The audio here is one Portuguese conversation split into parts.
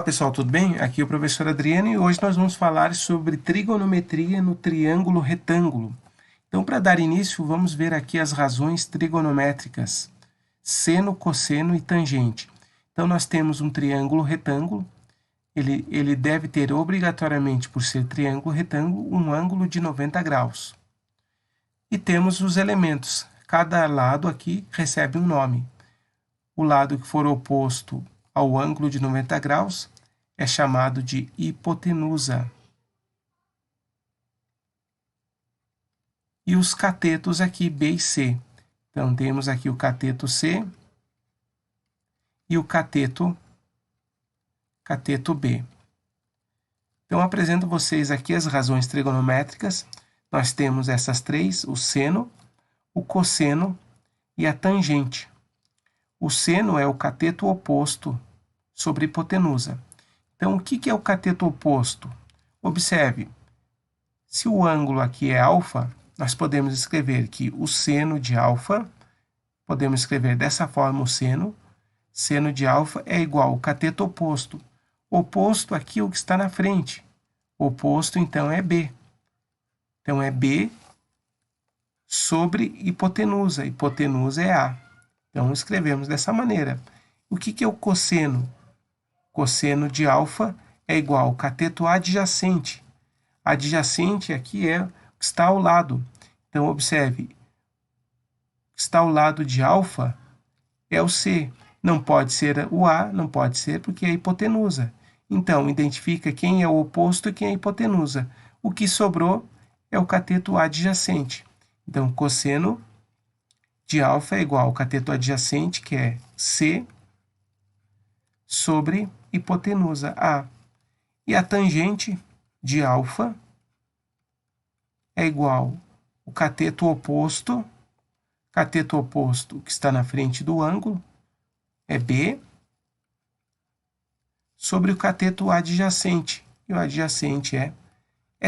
Pessoal, tudo bem? Aqui é o professor Adriano e hoje nós vamos falar sobre trigonometria no triângulo retângulo. Então, para dar início, vamos ver aqui as razões trigonométricas: seno, cosseno e tangente. Então, nós temos um triângulo retângulo, ele deve ter obrigatoriamente, por ser triângulo retângulo, um ângulo de 90 graus. E temos os elementos, cada lado aqui recebe um nome. O lado que for oposto ao ângulo de 90 graus é chamado de hipotenusa. E os catetos aqui, B e C. Então, temos aqui o cateto C e o cateto B. Então, apresento a vocês aqui as razões trigonométricas. Nós temos essas três: o seno, o cosseno e a tangente. O seno é o cateto oposto sobre hipotenusa. Então, o que é o cateto oposto? Observe, se o ângulo aqui é alfa, nós podemos escrever que o seno de alfa, podemos escrever dessa forma o seno de alfa é igual ao cateto oposto. Oposto aqui é o que está na frente. Oposto, então, é B. Então, é B sobre hipotenusa. Hipotenusa é A. Então, escrevemos dessa maneira. O que é o cosseno? Cosseno de alfa é igual ao cateto adjacente. Adjacente aqui é o que está ao lado. Então, observe, o que está ao lado de alfa é o C. Não pode ser o A, não pode ser porque é hipotenusa. Então, identifica quem é o oposto e quem é a hipotenusa. O que sobrou é o cateto adjacente. Então, cosseno de alfa é igual ao cateto adjacente, que é C, sobre hipotenusa A. E a tangente de alfa é igual ao cateto oposto que está na frente do ângulo, é B, sobre o cateto adjacente, e o adjacente é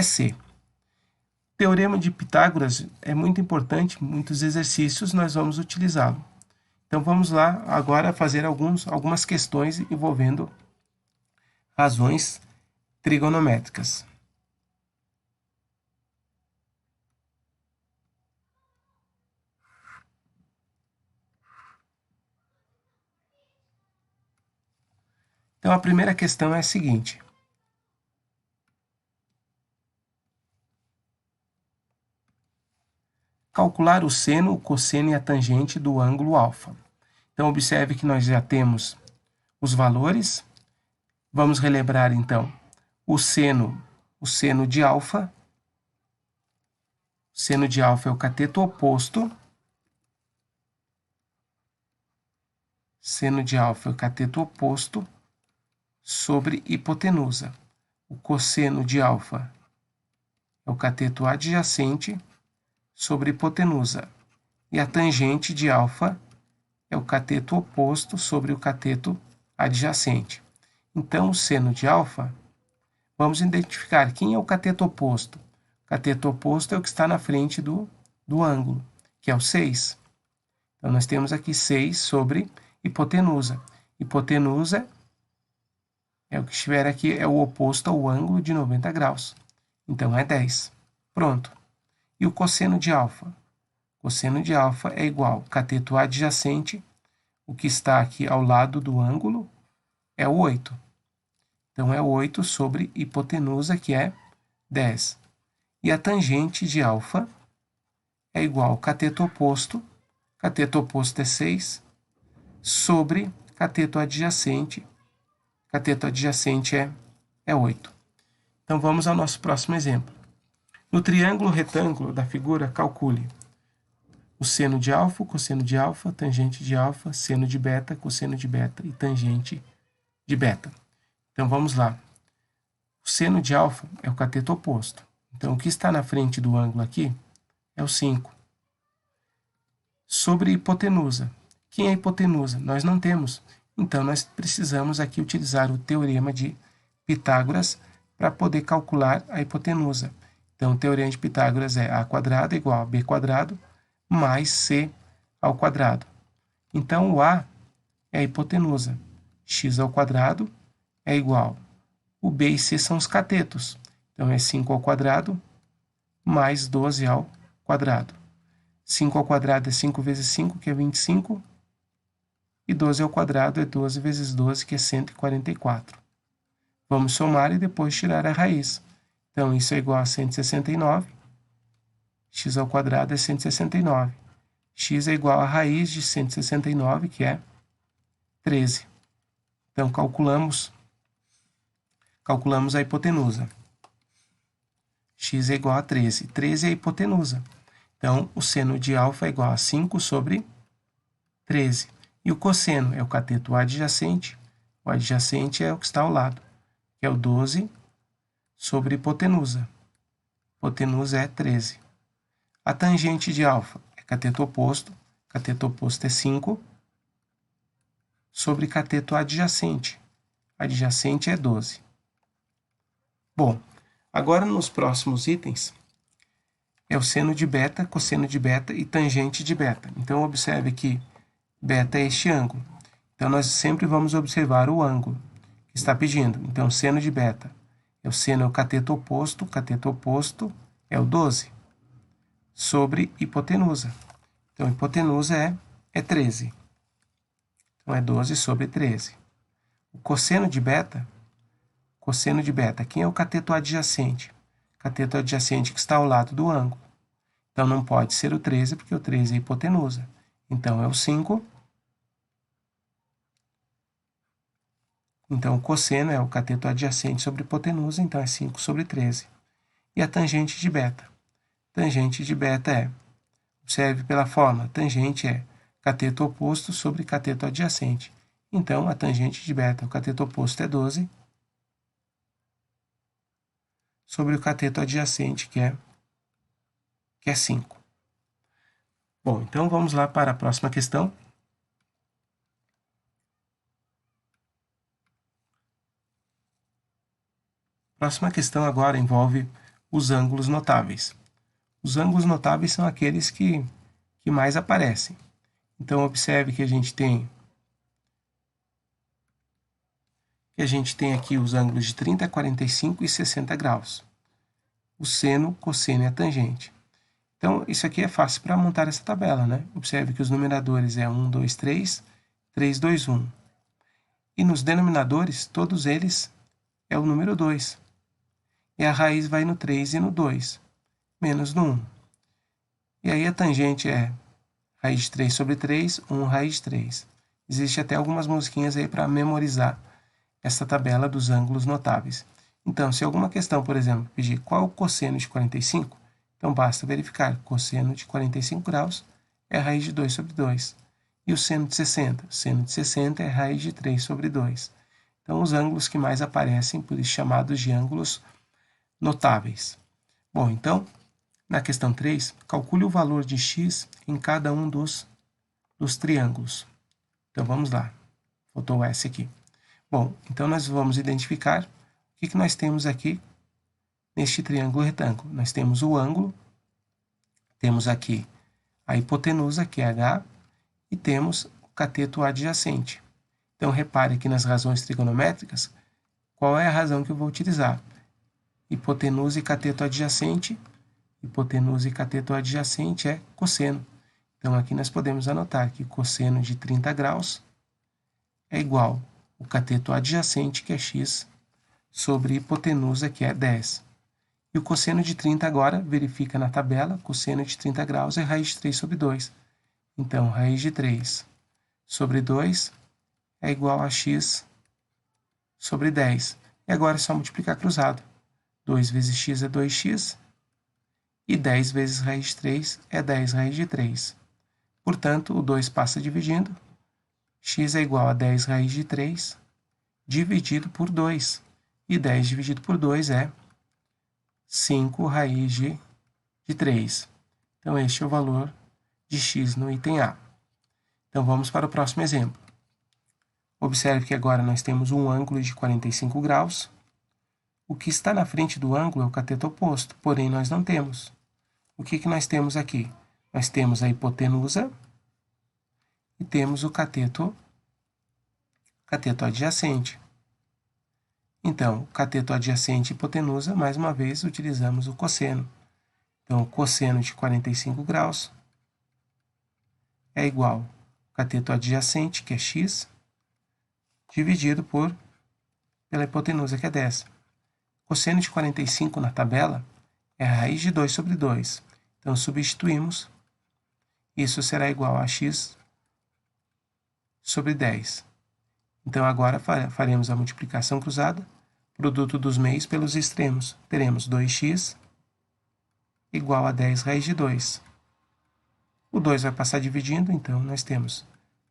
C. Teorema de Pitágoras é muito importante, muitos exercícios nós vamos utilizá-lo. Então vamos lá agora fazer algumas questões envolvendo razões trigonométricas. Então a primeira questão é a seguinte: calcular o seno, o cosseno e a tangente do ângulo alfa. Então, observe que nós já temos os valores. Vamos relembrar, então, o seno de alfa. O seno de alfa é o cateto oposto. Seno de alfa é o cateto oposto sobre hipotenusa. O cosseno de alfa é o cateto adjacente sobre hipotenusa. E a tangente de alfa é o cateto oposto sobre o cateto adjacente. Então, o seno de alfa, vamos identificar quem é o cateto oposto. O cateto oposto é o que está na frente do ângulo, que é o 6. Então, nós temos aqui 6 sobre hipotenusa. Hipotenusa é o que estiver aqui, é o oposto ao ângulo de 90 graus. Então, é 10. Pronto. E o cosseno de alfa? Cosseno de alfa é igual ao cateto adjacente, o que está aqui ao lado do ângulo, é o 8. Então, é 8 sobre hipotenusa, que é 10. E a tangente de alfa é igual ao cateto oposto é 6, sobre cateto adjacente é 8. Então, vamos ao nosso próximo exemplo. No triângulo retângulo da figura, calcule o seno de alfa, o cosseno de alfa, tangente de alfa, seno de beta, cosseno de beta e tangente de beta. Então, vamos lá. O seno de alfa é o cateto oposto. Então, o que está na frente do ângulo aqui é o 5. Sobre hipotenusa. Quem é a hipotenusa? Nós não temos. Então, nós precisamos aqui utilizar o teorema de Pitágoras para poder calcular a hipotenusa. Então, o teorema de Pitágoras é a² igual a b² mais c ao quadrado. Então, o a é a hipotenusa. X² é igual. O B e C são os catetos. Então, é 5 ao quadrado mais 12 ao quadrado. 5 ao quadrado é 5 vezes 5, que é 25. E 12 ao quadrado é 12 vezes 12, que é 144. Vamos somar e depois tirar a raiz. Então, isso é igual a 169. X ao quadrado é 169. X é igual a raiz de 169, que é 13. Então, calculamos a hipotenusa. X é igual a 13. 13 é a hipotenusa. Então, o seno de alfa é igual a 5 sobre 13. E o cosseno é o cateto adjacente. O adjacente é o que está ao lado, que é o 12 sobre hipotenusa. Hipotenusa é 13. A tangente de alfa é cateto oposto. Cateto oposto é 5 sobre cateto adjacente. Adjacente é 12. Bom, agora nos próximos itens é o seno de beta, cosseno de beta e tangente de beta. Então, observe que beta é este ângulo. Então, nós sempre vamos observar o ângulo que está pedindo. Então, seno de beta é o cateto oposto é o 12 sobre hipotenusa. Então, hipotenusa é 13. Então, é 12 sobre 13. O cosseno de beta, quem é o cateto adjacente? Cateto adjacente que está ao lado do ângulo. Então, não pode ser o 13, porque o 13 é hipotenusa. Então, é o 5. Então, o cosseno é o cateto adjacente sobre hipotenusa, então é 5 sobre 13. E a tangente de beta? Tangente de beta observe pela fórmula, tangente é cateto oposto sobre cateto adjacente. Então, a tangente de beta, o cateto oposto é 12, sobre o cateto adjacente, que é 5. Bom, então vamos lá para a próxima questão. A próxima questão agora envolve os ângulos notáveis. Os ângulos notáveis são aqueles que mais aparecem. Então, observe que a gente tem aqui os ângulos de 30, 45 e 60 graus. O seno, cosseno e a tangente. Então, isso aqui é fácil para montar essa tabela, né? Observe que os numeradores é 1, 2, 3, 3, 2, 1. E nos denominadores, todos eles é o número 2. E a raiz vai no 3 e no 2, menos no 1. E aí a tangente é raiz de 3 sobre 3, 1 raiz de 3. Existe até algumas musiquinhas aí para memorizar essa tabela dos ângulos notáveis. Então, se alguma questão, por exemplo, pedir qual é o cosseno de 45, então basta verificar. Cosseno de 45 graus é raiz de 2 sobre 2. E o seno de 60? O seno de 60 é raiz de 3 sobre 2. Então, os ângulos que mais aparecem, por isso chamados de ângulos notáveis. Bom, então, na questão 3, calcule o valor de x em cada um dos triângulos. Então, vamos lá. Faltou o S aqui. Bom, então nós vamos identificar o que nós temos aqui neste triângulo retângulo. Nós temos o ângulo, temos aqui a hipotenusa, que é H, e temos o cateto adjacente. Então, repare aqui nas razões trigonométricas, qual é a razão que eu vou utilizar? Hipotenusa e cateto adjacente. Hipotenusa e cateto adjacente é cosseno. Então, aqui nós podemos anotar que cosseno de 30 graus é igual ao cateto adjacente, que é x, sobre hipotenusa, que é 10. E o cosseno de 30 agora, verifica na tabela, cosseno de 30 graus é raiz de 3 sobre 2. Então, raiz de 3 sobre 2 é igual a x sobre 10. E agora é só multiplicar cruzado. 2 vezes x é 2x, e 10 vezes raiz de 3 é 10 raiz de 3. Portanto, o 2 passa dividindo. X é igual a 10 raiz de 3 dividido por 2. E 10 dividido por 2 é 5 raiz de 3. Então, este é o valor de x no item A. Então, vamos para o próximo exemplo. Observe que agora nós temos um ângulo de 45 graus. O que está na frente do ângulo é o cateto oposto, porém nós não temos. O que nós temos aqui? Nós temos a hipotenusa e temos o cateto adjacente. Então, o cateto adjacente e hipotenusa, mais uma vez, utilizamos o cosseno. Então, o cosseno de 45 graus é igual ao cateto adjacente, que é x, dividido pela hipotenusa, que é 10. Cosseno de 45 na tabela é a raiz de 2 sobre 2. Então, substituímos. Isso será igual a x sobre 10. Então, agora faremos a multiplicação cruzada, produto dos meios pelos extremos. Teremos 2x igual a 10 raiz de 2. O 2 vai passar dividindo, então nós temos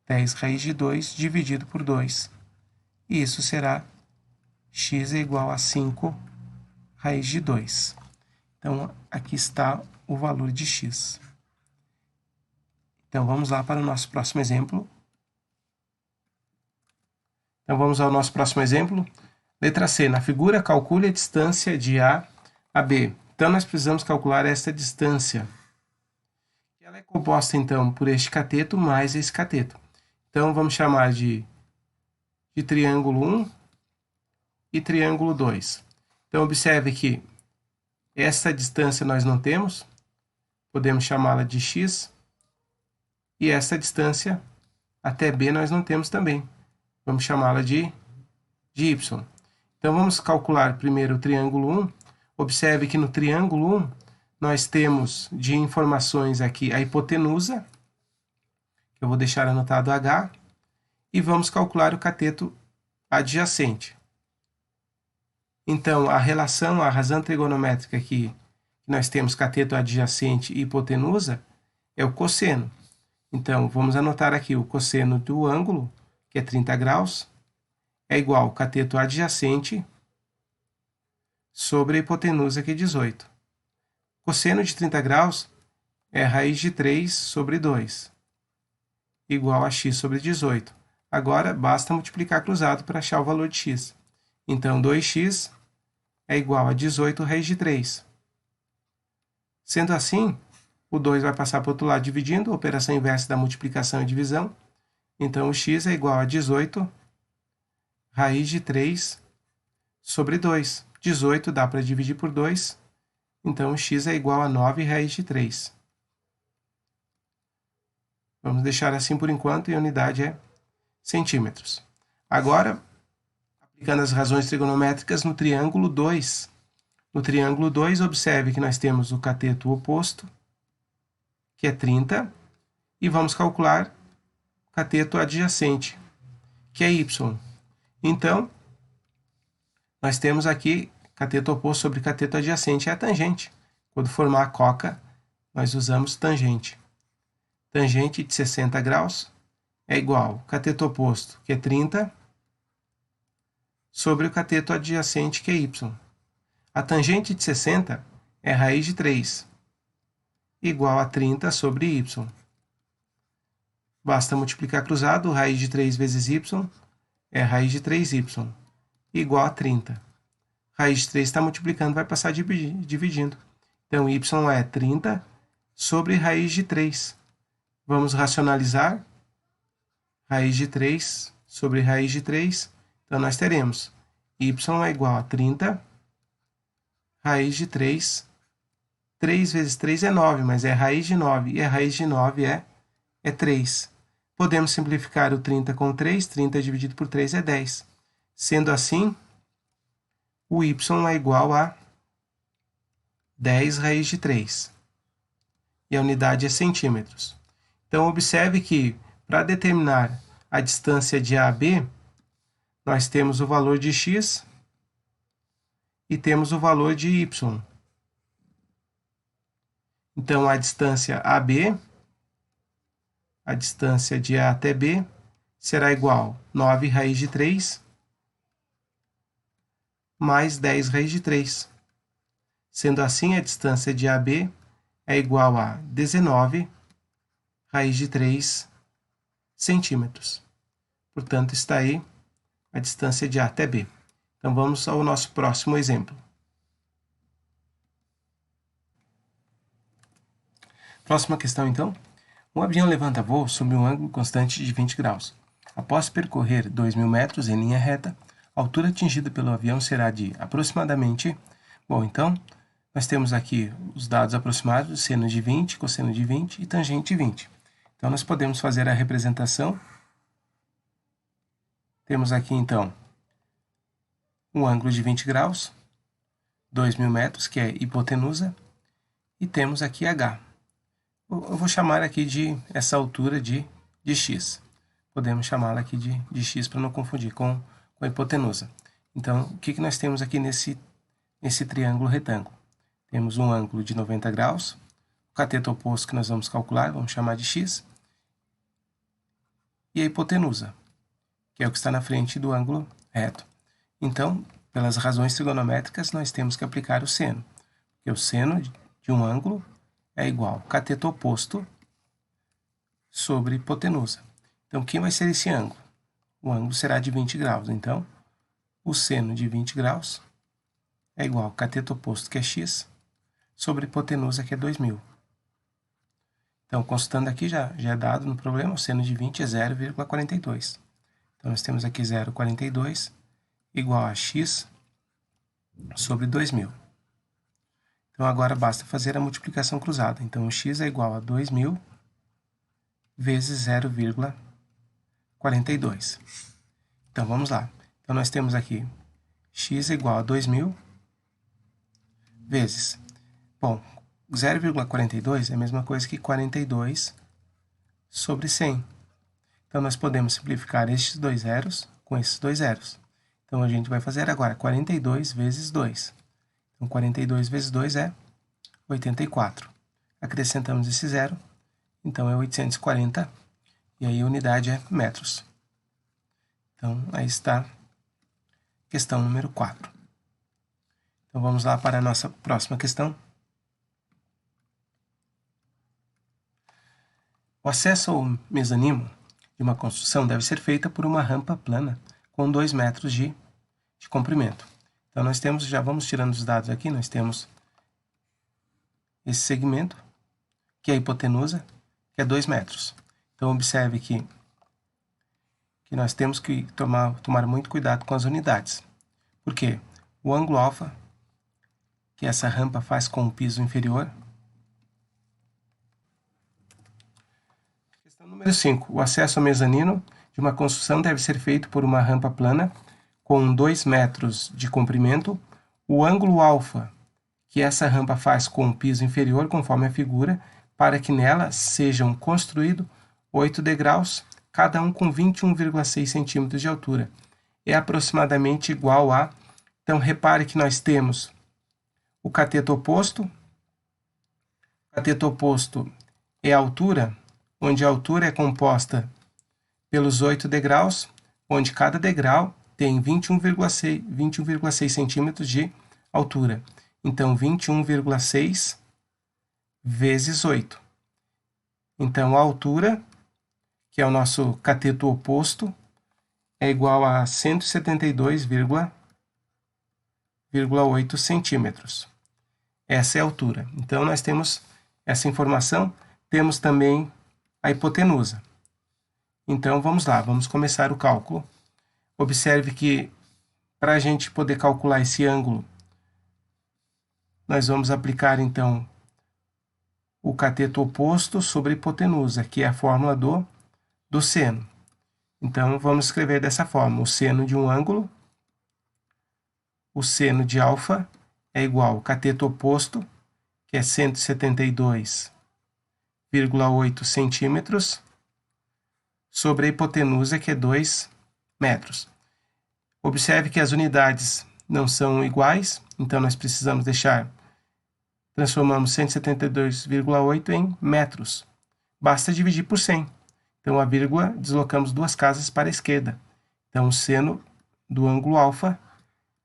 10 raiz de 2 dividido por 2. E isso será x é igual a 5 raiz de 2. Então, aqui está o valor de x. Então, vamos lá para o nosso próximo exemplo. Então, vamos ao nosso próximo exemplo. Letra C. Na figura, calcule a distância de A a B. Então, nós precisamos calcular esta distância. Ela é composta, então, por este cateto mais esse cateto. Então, vamos chamar de triângulo 1 e triângulo 2. Então, observe que essa distância nós não temos. Podemos chamá-la de x. E essa distância até B nós não temos também. Vamos chamá-la de y. Então, vamos calcular primeiro o triângulo 1. Observe que no triângulo 1, nós temos de informações aqui a hipotenusa, que eu vou deixar anotado H, e vamos calcular o cateto adjacente. Então, a razão trigonométrica aqui, que nós temos cateto adjacente e hipotenusa, é o cosseno. Então, vamos anotar aqui o cosseno do ângulo, que é 30 graus, é igual ao cateto adjacente sobre a hipotenusa, que é 18. Cosseno de 30 graus é raiz de 3 sobre 2, igual a x sobre 18. Agora, basta multiplicar cruzado para achar o valor de x. Então, 2x é igual a 18 raiz de 3. Sendo assim, o 2 vai passar para o outro lado dividindo, operação inversa da multiplicação e divisão. Então, o x é igual a 18 raiz de 3 sobre 2. 18 dá para dividir por 2, então o x é igual a 9 raiz de 3. Vamos deixar assim por enquanto e a unidade é centímetros. Agora, aplicando as razões trigonométricas no triângulo 2. No triângulo 2, observe que nós temos o cateto oposto, que é 30, e vamos calcular o cateto adjacente, que é y. Então, nós temos aqui cateto oposto sobre cateto adjacente, é a tangente. Quando formar a coca, nós usamos tangente. Tangente de 60 graus é igual ao cateto oposto, que é 30, sobre o cateto adjacente, que é y. A tangente de 60 é raiz de 3, igual a 30 sobre y. Basta multiplicar cruzado, raiz de 3 vezes y é raiz de 3y, igual a 30. Raiz de 3 está multiplicando, vai passar dividindo. Então, y é 30 sobre raiz de 3. Vamos racionalizar. Raiz de 3 sobre raiz de 3. Então, nós teremos y é igual a 30 raiz de 3. 3 vezes 3 é 9, mas é raiz de 9. E a raiz de 9 é 3. Podemos simplificar o 30 com 3. 30 dividido por 3 é 10. Sendo assim, o y é igual a 10 raiz de 3. E a unidade é centímetros. Então, observe que, para determinar a distância de A a B, nós temos o valor de x e temos o valor de y. Então, a distância AB, a distância de A até B, será igual a 9 raiz de 3 mais 10 raiz de 3. Sendo assim, a distância de AB é igual a 19 raiz de 3 centímetros. Portanto, está aí a distância de A até B. Então, vamos ao nosso próximo exemplo. Próxima questão, então. Um avião levanta voo sob um ângulo constante de 20 graus. Após percorrer 2.000 metros em linha reta, A altura atingida pelo avião será de aproximadamente... Bom, então, nós temos aqui os dados aproximados, seno de 20, cosseno de 20 e tangente de 20. Então, nós podemos fazer a representação. Temos aqui, então, um ângulo de 20 graus, 2.000 metros, que é hipotenusa, e temos aqui H. Eu vou chamar aqui de essa altura de x. Podemos chamá-la aqui de x para não confundir com a hipotenusa. Então, o que nós temos aqui nesse triângulo retângulo? Temos um ângulo de 90 graus, o cateto oposto que nós vamos calcular, vamos chamar de x, e a hipotenusa, que é o que está na frente do ângulo reto. Então, pelas razões trigonométricas, nós temos que aplicar o seno, porque o seno de um ângulo é igual ao cateto oposto sobre hipotenusa. Então, quem vai ser esse ângulo? O ângulo será de 20 graus. Então, o seno de 20 graus é igual ao cateto oposto, que é x, sobre hipotenusa, que é 2.000. Então, consultando aqui, já é dado no problema, o seno de 20 é 0,42. Então, nós temos aqui 0,42 igual a x sobre 2.000. Então, agora basta fazer a multiplicação cruzada. Então, o x é igual a 2.000 vezes 0,42. Então, vamos lá. Então, nós temos aqui x igual a 2.000 vezes... Bom, 0,42 é a mesma coisa que 42 sobre 100. Então, nós podemos simplificar estes dois zeros com esses dois zeros. Então, a gente vai fazer agora 42 vezes 2. Então, 42 vezes 2 é 84. Acrescentamos esse zero, então é 840, e aí a unidade é metros. Então, aí está a questão número 4. Então, vamos lá para a nossa próxima questão. O acesso ao mezanino de uma construção deve ser feita por uma rampa plana com 2 metros de comprimento. Então, nós temos, já vamos tirando os dados aqui, nós temos esse segmento, que é a hipotenusa, que é 2 metros. Então, observe que nós temos que tomar muito cuidado com as unidades. Porque o ângulo alfa, que essa rampa faz com o piso inferior. Questão número 5. O acesso ao mezanino de uma construção deve ser feito por uma rampa plana com 2 metros de comprimento. O ângulo alfa, que essa rampa faz com o piso inferior, conforme a figura, para que nela sejam construídos 8 degraus, cada um com 21,6 centímetros de altura. É aproximadamente igual a... Então, repare que nós temos o cateto oposto. O cateto oposto é a altura, onde a altura é composta pelos 8 degraus, onde cada degrau tem 21,6 centímetros de altura. Então, 21,6 vezes 8. Então, a altura, que é o nosso cateto oposto, é igual a 172,8 centímetros. Essa é a altura. Então, nós temos essa informação. Temos também a hipotenusa. Então, vamos lá, vamos começar o cálculo. Observe que, para a gente poder calcular esse ângulo, nós vamos aplicar, então, o cateto oposto sobre a hipotenusa, que é a fórmula do seno. Então, vamos escrever dessa forma. O seno de um ângulo, o seno de alfa, é igual ao cateto oposto, que é 172,8 centímetros, sobre a hipotenusa, que é 2 metros. Observe que as unidades não são iguais, então nós precisamos transformamos 172,8 em metros. Basta dividir por 100. Então, a vírgula, deslocamos 2 casas para a esquerda. Então, o seno do ângulo alfa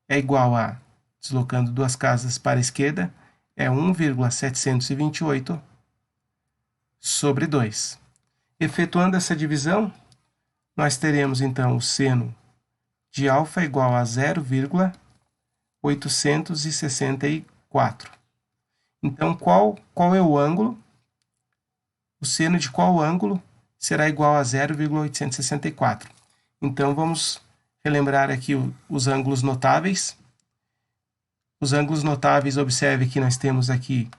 é igual a, deslocando 2 casas para a esquerda, é 1,728 sobre 2. Efetuando essa divisão, nós teremos, então, o seno de alfa igual a 0,864. Então, qual é o ângulo? O seno de qual ângulo será igual a 0,864? Então, vamos relembrar aqui os ângulos notáveis. Os ângulos notáveis, observe que nós temos aqui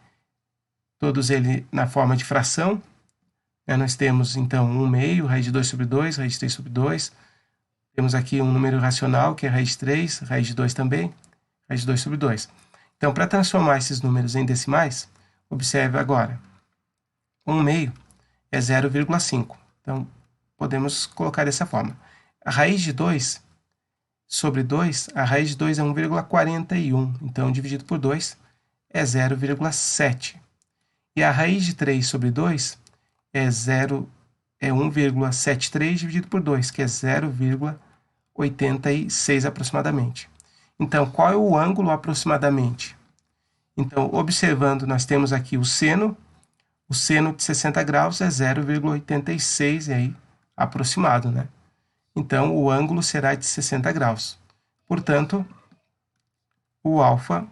todos eles na forma de fração. Nós temos, então, 1/2, raiz de 2 sobre 2, raiz de 3 sobre 2. Temos aqui um número racional, que é raiz de 3, raiz de 2 também, raiz de 2 sobre 2. Então, para transformar esses números em decimais, observe agora. 1/2 é 0,5. Então, podemos colocar dessa forma. A raiz de 2 sobre 2, a raiz de 2 é 1,41. Então, dividido por 2 é 0,7. E a raiz de 3 sobre 2 é 1,73 dividido por 2, que é 0,86 aproximadamente. Então, qual é o ângulo aproximadamente? Então, observando, nós temos aqui o seno de 60 graus é 0,86, e aí, aproximado, né? Então, o ângulo será de 60 graus. Portanto, o alfa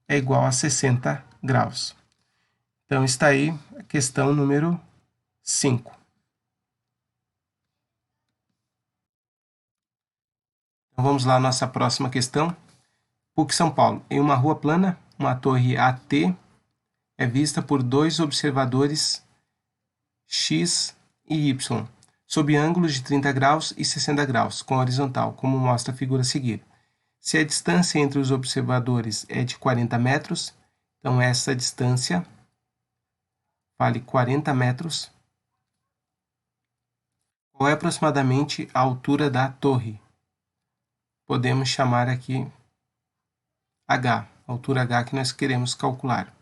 é igual a 60 graus. Então, está aí a questão número 5. Então, vamos lá à nossa próxima questão. PUC São Paulo. Em uma rua plana, uma torre AT é vista por dois observadores X e Y, sob ângulos de 30 graus e 60 graus, com horizontal, como mostra a figura a seguir. Se a distância entre os observadores é de 40 metros, então essa distância vale 40 metros. Qual é aproximadamente a altura da torre? Podemos chamar aqui H, a altura H que nós queremos calcular.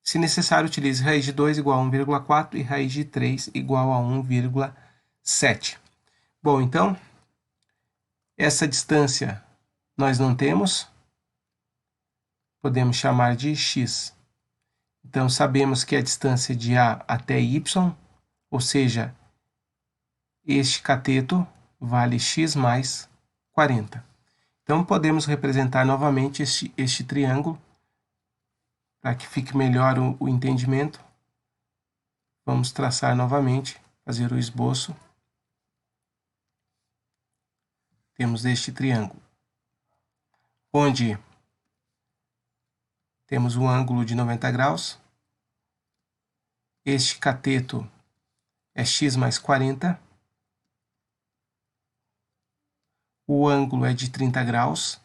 Se necessário, utilize raiz de 2 igual a 1,4 e raiz de 3 igual a 1,7. Bom, então, essa distância nós não temos, podemos chamar de x. Então, sabemos que a distância de A até Y, ou seja, este cateto vale x mais 40. Então, podemos representar novamente este triângulo, para que fique melhor o entendimento. Vamos traçar novamente, fazer o esboço. Temos este triângulo, onde temos um ângulo de 90 graus. Este cateto é x mais 40. O ângulo é de 30 graus.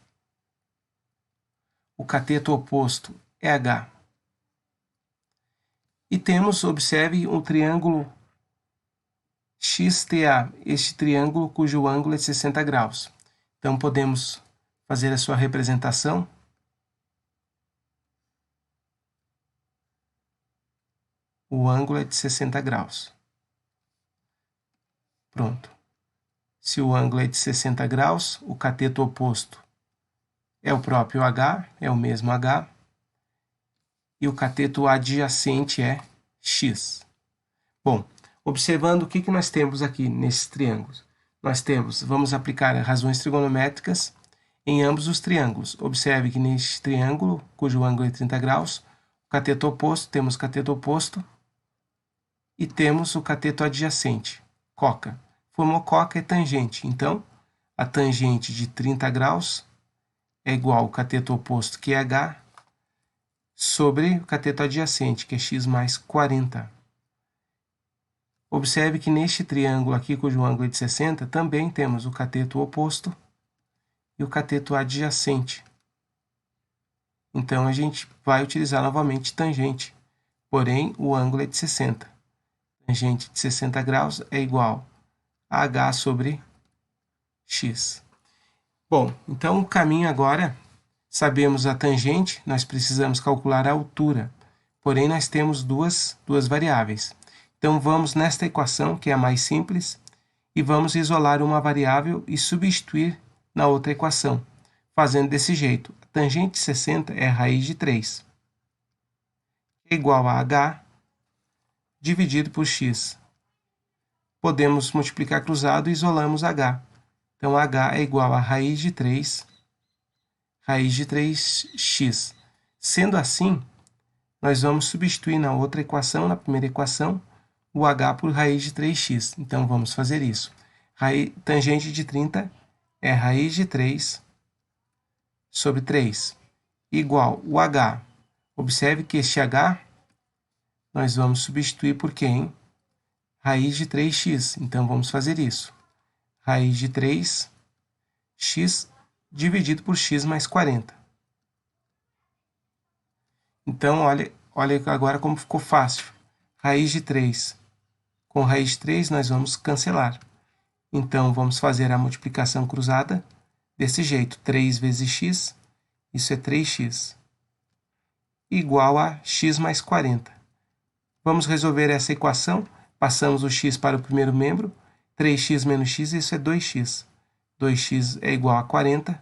O cateto oposto é H. E temos, observe, um triângulo XTA, este triângulo cujo ângulo é de 60 graus. Então, podemos fazer a sua representação. O ângulo é de 60 graus. Pronto. Se o ângulo é de 60 graus, o cateto oposto é o próprio H, é o mesmo H. E o cateto adjacente é x. Bom, observando o que nós temos aqui nesses triângulos. Vamos aplicar razões trigonométricas em ambos os triângulos. Observe que neste triângulo, cujo ângulo é 30 graus, o cateto oposto, temos o cateto oposto e temos o cateto adjacente, coca. Formou coca é tangente, então a tangente de 30 graus é igual ao cateto oposto, que é H, sobre o cateto adjacente, que é x mais 40. Observe que neste triângulo aqui, cujo ângulo é de 60, também temos o cateto oposto e o cateto adjacente. Então, a gente vai utilizar novamente tangente, porém o ângulo é de 60. Tangente de 60 graus é igual a H sobre x. Bom, então o caminho agora, sabemos a tangente, nós precisamos calcular a altura, porém nós temos duas variáveis. Então vamos nesta equação, que é a mais simples, e vamos isolar uma variável e substituir na outra equação, fazendo desse jeito. A tangente de 60 é a raiz de 3, é igual a H dividido por x. Podemos multiplicar cruzado e isolamos H. Então, H é igual a raiz de 3x. Sendo assim, nós vamos substituir na outra equação, na primeira equação, o H por raiz de 3x. Então, vamos fazer isso. Tangente de 30 é raiz de 3 sobre 3, igual o h. Observe que este h nós vamos substituir por quem? Raiz de 3x. Então, vamos fazer isso. Raiz de 3x dividido por x mais 40. Então, olha agora como ficou fácil. Raiz de 3 com raiz de 3 nós vamos cancelar. Então, vamos fazer a multiplicação cruzada desse jeito. 3 vezes x, isso é 3x, igual a x mais 40. Vamos resolver essa equação. Passamos o x para o primeiro membro. 3x menos x, isso é 2x. 2x é igual a 40.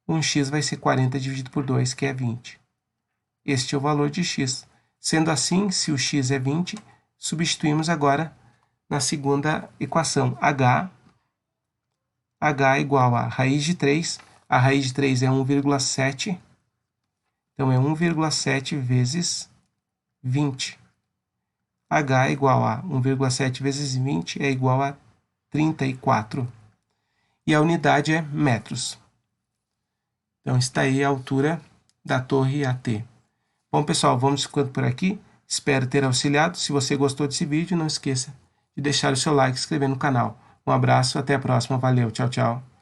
1x vai ser 40 dividido por 2, que é 20. Este é o valor de x. Sendo assim, se o x é 20, substituímos agora na segunda equação. h é igual a raiz de 3. A raiz de 3 é 1,7. Então, é 1,7 vezes 20. h é igual a 1,7 vezes 20 é igual a 34. E a unidade é metros. Então, está aí a altura da torre AT. Bom, pessoal, vamos ficando por aqui. Espero ter auxiliado. Se você gostou desse vídeo, não esqueça de deixar o seu like e se inscrever no canal. Um abraço, até a próxima. Valeu, tchau, tchau.